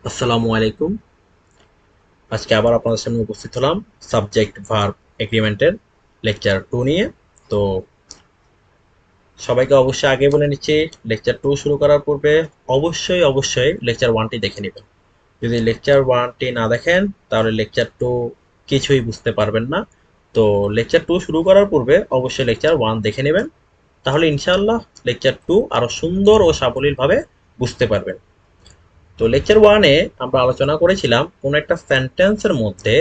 আসসালামু আলাইকুম। আজকে আবার আপনাদের সামনে উপস্থিত হলাম সাবজেক্ট ভার্ব এগ্রিমেন্টের লেকচার 2 নিয়ে। তো সবাইকে অবশ্যই আগে বলে নিচ্ছি, লেকচার 2 শুরু করার পূর্বে অবশ্যই লেকচার 1টি দেখে নেবেন। যদি লেকচার 1টি না দেখেন তাহলে লেকচার 2 কিছুই বুঝতে পারবেন না। তো লেকচার 2 শুরু করার পূর্বে অবশ্যই লেকচার 1 দেখে নেবেন, তাহলে ইনশাআল্লাহ লেকচার 2 আরো সুন্দর ও সাবলীলভাবে বুঝতে পারবেন। তো লেকচার ওয়ানে আমরা আলোচনা করেছিলাম কোন একটা সেন্টেন্সের মধ্যে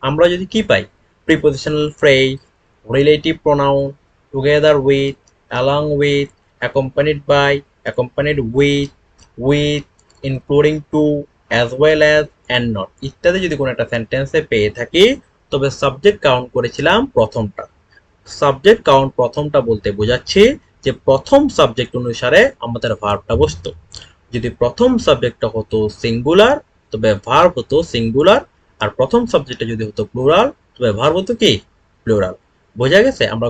আমরা যদি কি পাই, prepositional phrase, relative pronoun, together with, along with, accompanied by, accompanied with, including to, as well as, and not ইত্যাদি যদি কোনো একটা সেন্টেন্সে পেয়ে থাকি, তবে সাবজেক্ট কাউন্ট করেছিলাম প্রথমটা। সাবজেক্ট কাউন্ট প্রথমটা বলতে বোঝাচ্ছি যে প্রথম সাবজেক্ট অনুসারে আমাদের ভার্বটা বসতো। যদি প্রথম সাবজেক্টটা হতো সিঙ্গুলার, তবে ভার্ব হতো সিঙ্গুলার। আর প্রথম সাবজেক্টটা যদি হতো প্লুরাল, তবে ভার্ব হতো কি প্লুরাল। বোঝা গেছে? আমরা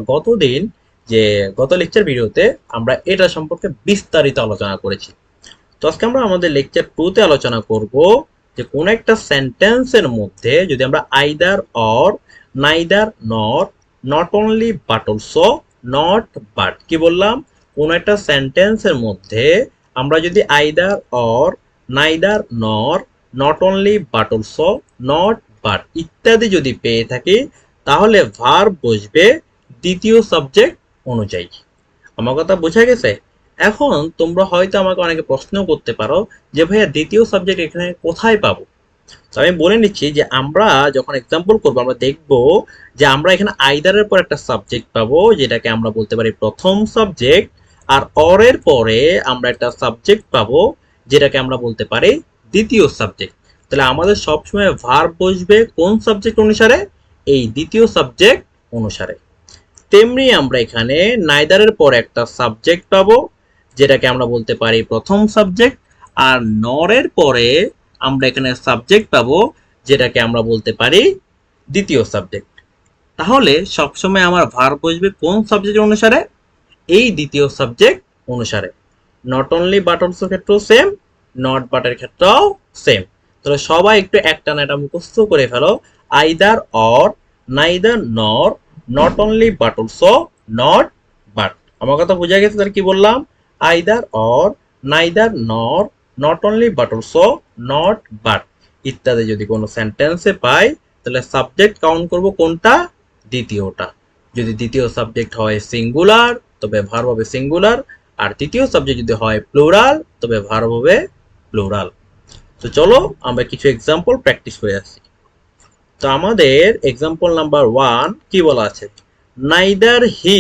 গত লেকচার ভিডিওতে আমরা এটা সম্পর্কে বিস্তারিত আলোচনা করেছি। তো আজকে আমরা আমাদের লেকচার 2 তে আলোচনা করব যে কোন একটা সেন্টেন্সের মধ্যে যদি আমরা either or, neither nor, not only but also, not but, কি বললাম, কোন একটা সেন্টেন্সের মধ্যে আমরা যদি either or, neither nor, not only but also, not but ইত্যাদি যদি পেয়ে থাকি, তাহলে ভার্ব বসবে দ্বিতীয় সাবজেক্ট অনুযায়ী। আমার কথা বোঝা গেছে? এখন তোমরা হয়তো আমাকে অনেকে প্রশ্ন করতে পারো যে ভাইয়া দ্বিতীয় সাবজেক্ট এখানে কোথায় পাবো। তো আমি বলে নিচ্ছি যে আমরা যখন এক্সাম্পল করবো আমরা দেখব যে আমরা এখানে আইদারের পর একটা সাবজেক্ট পাবো, যেটাকে আমরা বলতে পারি প্রথম সাবজেক্ট। আর অরের পরে আমরা একটা সাবজেক্ট পাবো, যেটাকে আমরা বলতে পারি দ্বিতীয় সাবজেক্ট। তাহলে আমাদের সবসময় ভার্ব বসবে কোন সাবজেক্ট অনুসারে? এই দ্বিতীয় সাবজেক্ট অনুসারে। তেমনি আমরা এখানে নাইদারের পর একটা সাবজেক্ট পাবো, যেটাকে আমরা বলতে পারি প্রথম সাবজেক্ট। আর নরের পরে আমরা এখানে সাবজেক্ট পাবো, যেটাকে আমরা বলতে পারি দ্বিতীয় সাবজেক্ট। তাহলে সবসময় আমার ভার্ব বসবে কোন সাবজেক্ট অনুসারে? এই দ্বিতীয় সাবজেক্ট অনুসারে। নট অনলি বাট অলসো ক্ষেত্রেও সেম, নট বাটের ক্ষেত্রেও সেম। তাহলে সবাই একটু একটা না এটা মুখস্থ করে ফেলো। Either or, neither nor, not only but also, not but. আমার কথা বোঝা গেছে? তাহলে কি বললাম? Either or, neither nor, not only but also, not but ইত্যাদি যদি কোনো সেন্টেন্সে পাই, তাহলে সাবজেক্ট কাউন্ট করব কোনটা? দ্বিতীয়টা। যদি দ্বিতীয় সাবজেক্ট হয় সিঙ্গুলার, তবে ভার্ব হবে সিঙ্গুলার। আর তৃতীয় সাবজেক্ট যদি হয় প্লুরাল, তবে ভার্ব হবে প্লুরাল। তো চলো আমরা কিছু এক্সাম্পল প্র্যাকটিস করে আসি। তো আমাদের এক্সাম্পল নাম্বার 1 কি বলা আছে? নাইদার হি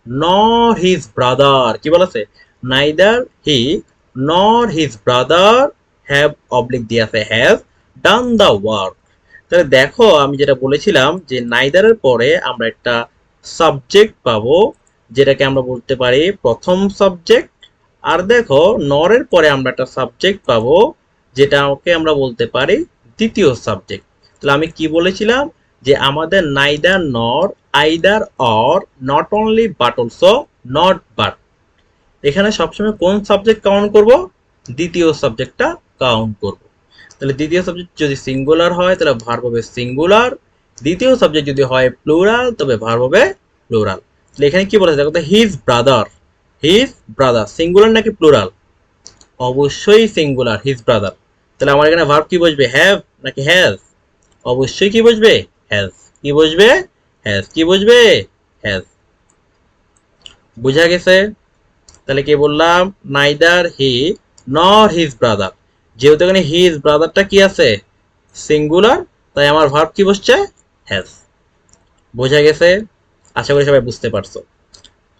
নর হিজ ব্রাদার, কি বলা আছে? নাইদার হি নর হিজ ব্রাদার হ্যাভ, অবলিক দিয়ে আছে হ্যাভ, ডান দ্য ওয়ার্ক। তাহলে দেখো আমি যেটা বলেছিলাম যে নাইদারের পরে আমরা একটা সাবজেক্ট পাবো, যেটাকে আমরা বলতে পারি প্রথম সাবজেক্ট। আর দেখো নরের পরে আমরা একটা সাবজেক্ট পাবো, যেটাকে আমরা বলতে পারি দ্বিতীয় সাবজেক্ট। তাহলে আমি কি বলেছিলাম যে আমাদের নাইদার নর, either or, not only but also, not but এখানে সবসময় কোন সাবজেক্ট কাউন্ট করব? দ্বিতীয় সাবজেক্টটা কাউন্ট করব। তাহলে দ্বিতীয় সাবজেক্ট যদি সিঙ্গুলার হয় তাহলে ভার্ব হবে সিঙ্গুলার। দ্বিতীয় সাবজেক্ট যদি হয় প্লুরাল, তবে ভার্ব হবে প্লুরাল। তাহলে এখানে কি বলেছে দেখো তো, his brother, his brother singular নাকি প্লুরাল? অবশ্যই সিঙ্গুলার, হিজ ব্রাদার। তাহলে আমার এখানে ভার্ব কি বসবে? হ্যাভ নাকি হ্যাজ? অবশ্যই কি বসবে? হ্যাজ। কি বসবে? হ্যাজ। কি বসবে? হ্যাজ। বুঝা গেছে? তাহলে কি বললাম? নাইদার হি নর হিজ ব্রাদার। যেহেতু এখানে হিজ ব্রাদারটা কি আছে? সিঙ্গুলার, তাই আমার ভার্ব কি বসছে? হ্যাজ। বোঝা গেছে? আশা করি সবাই বুঝতে পারছো।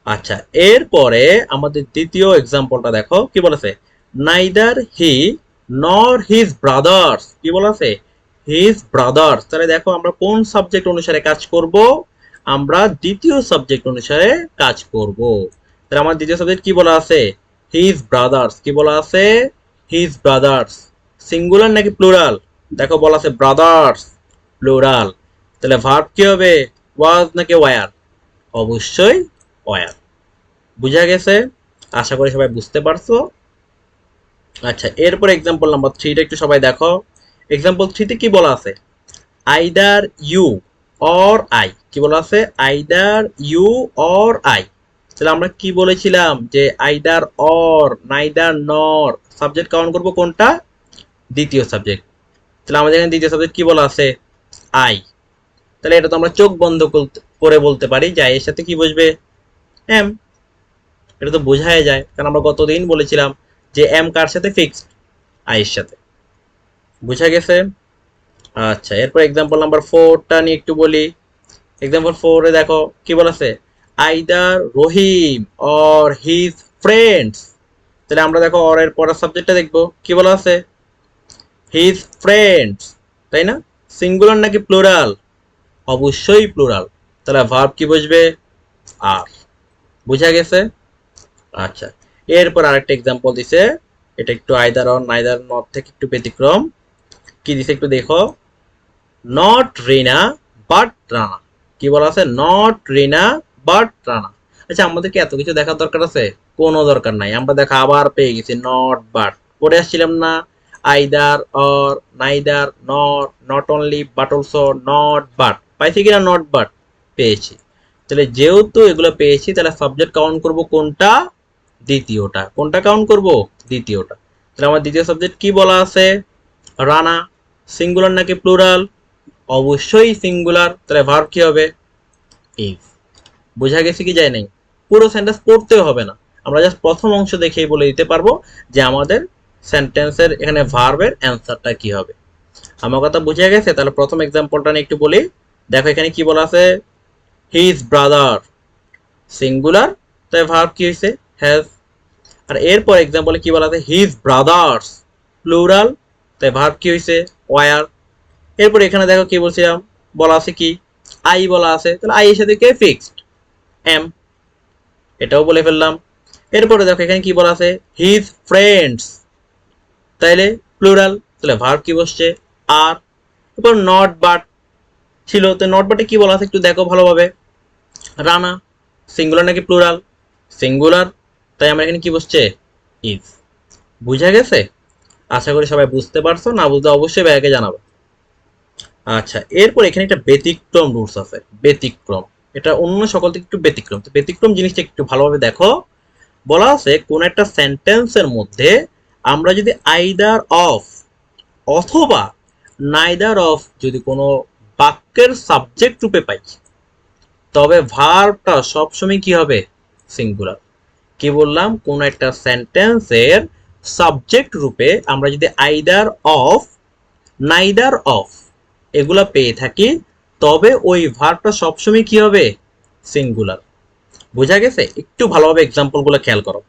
আচ্ছা, এরপরে আমাদের দ্বিতীয় এক্সাম্পলটা দেখো কি বলেছে? নাইদার হি নর হিজ ব্রাদার্স, কি বলেছে? His brothers. তাহলে দেখো আমরা কোন সাবজেক্ট অনুসারে কাজ করব? আমরা দ্বিতীয় সাবজেক্ট অনুসারে কাজ করব। তাহলে আমার দ্বিতীয় সাবজেক্ট কি বলা আছে? His brothers. কি বলা আছে? His brothers. সিঙ্গুলার নাকি প্লুরাল? দেখো বলা আছে ব্রাদার্স, প্লুরাল। তাহলে ভার্ব কি হবে? ওয়াজ নাকি ওয়ার? অবশ্যই ওয়ার। বুঝা গেছে? আশা করি সবাই বুঝতে পারছো। আচ্ছা, এরপর এক্সাম্পল নাম্বার 3 টা একটু সবাই দেখো। এক্সাম্পল 3 তে কি বলা আছে? Either you or I. কি বলা আছে? Either you or I. তাহলে আমরা কি বলেছিলাম যে either or, neither nor, subject count করব কোনটা? দ্বিতীয় সাবজেক্ট। তাহলে আমাদের এখানে দ্বিতীয় সাবজেক্ট কি বলা আছে? আই। তাহলে এটা তো আমরা চোখ বন্ধ করে বলতে পারি যে আই এর সাথে কি বসবে? এম। এটা তো বোঝাই যায়, কারণ আমরা গতদিন বলেছিলাম যে এম কার সাথে ফিক্সড? আই এর সাথে। বুঝা গেছে? আচ্ছা, এরপর এক্সাম্পল নাম্বার 4 টা নিয়ে একটু বলি। এক্সাম্পল 4 এ দেখো কি বলা আছে? Either Rahim or his friends. তাহলে আমরা দেখো অর এর পরের সাবজেক্টটা দেখবো কি বলা আছে? হিজ ফ্রেন্ডস, তাই না? সিঙ্গুলার নাকি প্লুরাল? অবশ্যই প্লুরাল। তাহলে ভার্ব কি বসবে? আর। বুঝা গেছে? আচ্ছা, এরপর আরেকটা এক্সাম্পল দিছে। এটা একটু আইদার অর নাইদার নট থেকে একটু ব্যতিক্রম। কি দিছে একটু দেখো। Not Rina but Rana. কি বলা আছে? Not Rina but Rana. আচ্ছা, আমাদেরকে এত কিছু দেখার দরকার আছে? কোনো দরকার নাই। আমরা দেখা আবার পেয়ে গেছি নট বাট। পড়ে আসছিলাম না? Either or, neither, not, not only, but also, not but. পাইছি কিনা নট বাট? পেয়েছি। তাহলে যেহেতু এগুলো পেয়েছি, তাহলে সাবজেক্ট কাউন্ট করব কোনটা? দ্বিতীয়টা। কোনটা কাউন্ট করব? দ্বিতীয়টা। তাহলে আমার দ্বিতীয় সাবজেক্ট কি বলা আছে? রানা। সিঙ্গুলার নাকি প্লুরাল? অবশ্যই সিঙ্গুলার। তাহলে ভার্ব কি হবে? ইজ। বোঝা গেছে কি যায় নাই? পুরো সেন্টেন্স পড়তেও হবে না, আমরা জাস্ট প্রথম অংশ দেখেই বলে দিতে পারবো যে আমাদের সেন্টেন্সের এখানে ভার্বের অ্যান্সারটা কি হবে। আমার কথা বুঝে গেছে? তাহলে প্রথম এক্সাম্পলটা নিয়ে একটু বলি। দেখো এখানে কি বলা আছে? হিজ ব্রাদার, সিঙ্গুলার, তাই ভার্ব কি হয়েছে? হ্যাজ। আর এরপর এক্সাম্পলে কি বলা আছে? হিজ ব্রাদার্স, প্লুরাল, তাই ভার্ব কি হয়েছে? ওয়ার। এরপর এখানে দেখো কি বলছিলাম, বলা আছে কি? আই বলা আছে। তাহলে আই এর সাথে কে ফিক্সড? এম। এটাও বলে ফেললাম। এরপরে দেখো এখানে কি বলা আছে? হিজ ফ্রেন্ডস, তাইলে প্লুরাল, তাহলে ভার্ব কি বসছে? আর। এরপর নট বাট ছিল, তো নট বাটে কি বলা আছে একটু দেখো ভালোভাবে। রানা, সিঙ্গুলার নাকি প্লুরাল? সিঙ্গুলার, তাই আমরা এখানে কি বসছে? ইজ। বুঝা গেছে? আশা করি সবাই বুঝতে পারছো। না বুঝলে অবশ্যই ভাইয়াকে জানাবো। আচ্ছা, এরপর এখানে একটা ব্যতিক্রম রুলস আছে। ব্যতিক্রম, এটা অন্য সকল থেকে একটু ব্যতিক্রম। তো ব্যতিক্রম জিনিসটা একটু ভালোভাবে দেখো। বলা আছে কোন একটা সেন্টেন্সের মধ্যে আমরা যদি আইদার অফ অথবা নাইদার অফ যদি কোনো বাক্যের সাবজেক্ট রূপে পাই, তবে ভার্বটা সবসময় কি হবে? সিঙ্গুলার। কি বললাম? কোন একটা সেন্টেন্সের সাবজেক্ট রূপে আমরা যদি আইদার অফ, নাইদার অফ এগুলা পেয়ে থাকি, তবে ওই ভার্বটা সবসময় কি হবে? সিঙ্গুলার। বোঝা গেছে? একটু ভালোভাবে এক্সাম্পল গুলো খেয়াল করো।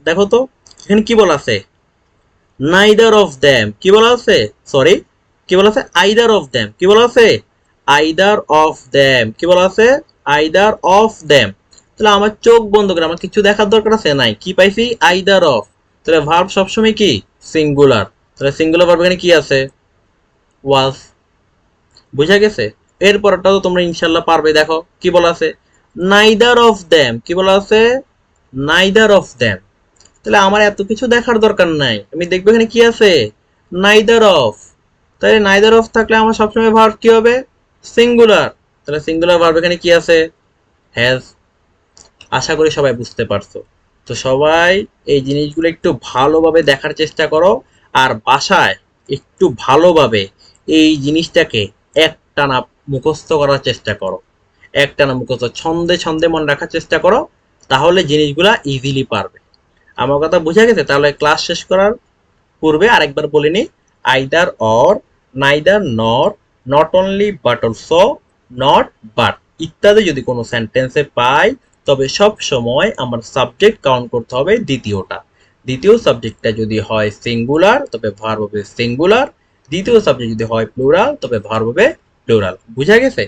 দেখো তো এখানে কি বলা আছে? Neither of them. কি বলা আছে? সরি, কি বলা আছে? Either of them. কি বলা আছে? Either of them. কি বলা আছে? Either of them. তাহলে আমার চোখ বন্ধ করে আমার কিছু দেখার দরকার আছে? নাই। কি পাইছি? Either of. তাহলে ভার্ব সবসময় কি? সিঙ্গুলার। তাহলে সিঙ্গুলার ভার্ব এখানে কি আছে? ওয়াজ। বুঝা গেছে? এরপরটা তো তোমরা ইনশাল্লাহ পারবে। দেখো কি বলা আছে? Neither of them. কি বলা আছে? Neither of them. তাহলে আমার এত কিছু দেখার দরকার নাই, আমি দেখবো এখানে কি আছে? Neither of. তাহলে নাইদার অফ থাকলে আমার সবসময় ভার্ব কি হবে? সিঙ্গুলার। তাহলে সিঙ্গুলার ভার্ব এখানে কি আছে? হ্যাজ। আশা করি সবাই বুঝতে পারছো। তো সবাই এই জিনিসগুলো একটু ভালোভাবে দেখার চেষ্টা করো, আর বাসায় একটু ভালোভাবে এই জিনিসটাকে একটানা মুখস্থ করার চেষ্টা করো। একটানা মুখস্থ, ছন্দে ছন্দে মনে রাখার চেষ্টা করো, তাহলে জিনিসগুলা ইজিলি পারবে। আমার কথা বুঝা গেছে? তাহলে ক্লাস শেষ করার পূর্বে আরেকবার বলে নি। Either or, neither nor, not only but also, not but ইত্যাদি যদি কোনো সেন্টেন্সে পাই, তবে সব সময় আমার সাবজেক্ট কাউন্ট করতে হবে দ্বিতীয়টা। দ্বিতীয় সাবজেক্টটা যদি হয় সিঙ্গুলার, তবে ভার্ব হবে সিঙ্গুলার। দ্বিতীয় সাবজেক্ট যদি হয় প্লুরাল, তবে ভার্ব হবে প্লুরাল। বুঝা গেছে?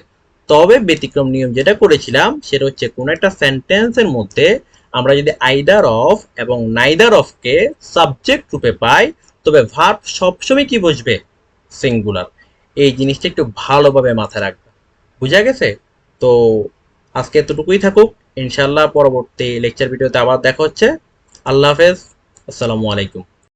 তবে ব্যতিক্রম নিয়ম যেটা করেছিলাম সেটা হচ্ছে কোন একটা সেন্টেন্সের মধ্যে আমরা যদি আইদার অফ এবং নাইদার অফ কে সাবজেক্ট রূপে পাই, তবে ভার্ব সবসময় কি বসবে? সিঙ্গুলার। এই জিনিসটা একটু ভালোভাবে মাথায় রাখবে। বুঝা গেছে? তো আজকে এতটুকুই থাকুক। ইনশাল্লাহ পরবর্তী লেকচার ভিডিওতে আবার দেখা হচ্ছে। আল্লাহ হাফেজ। আসসালামু আলাইকুম।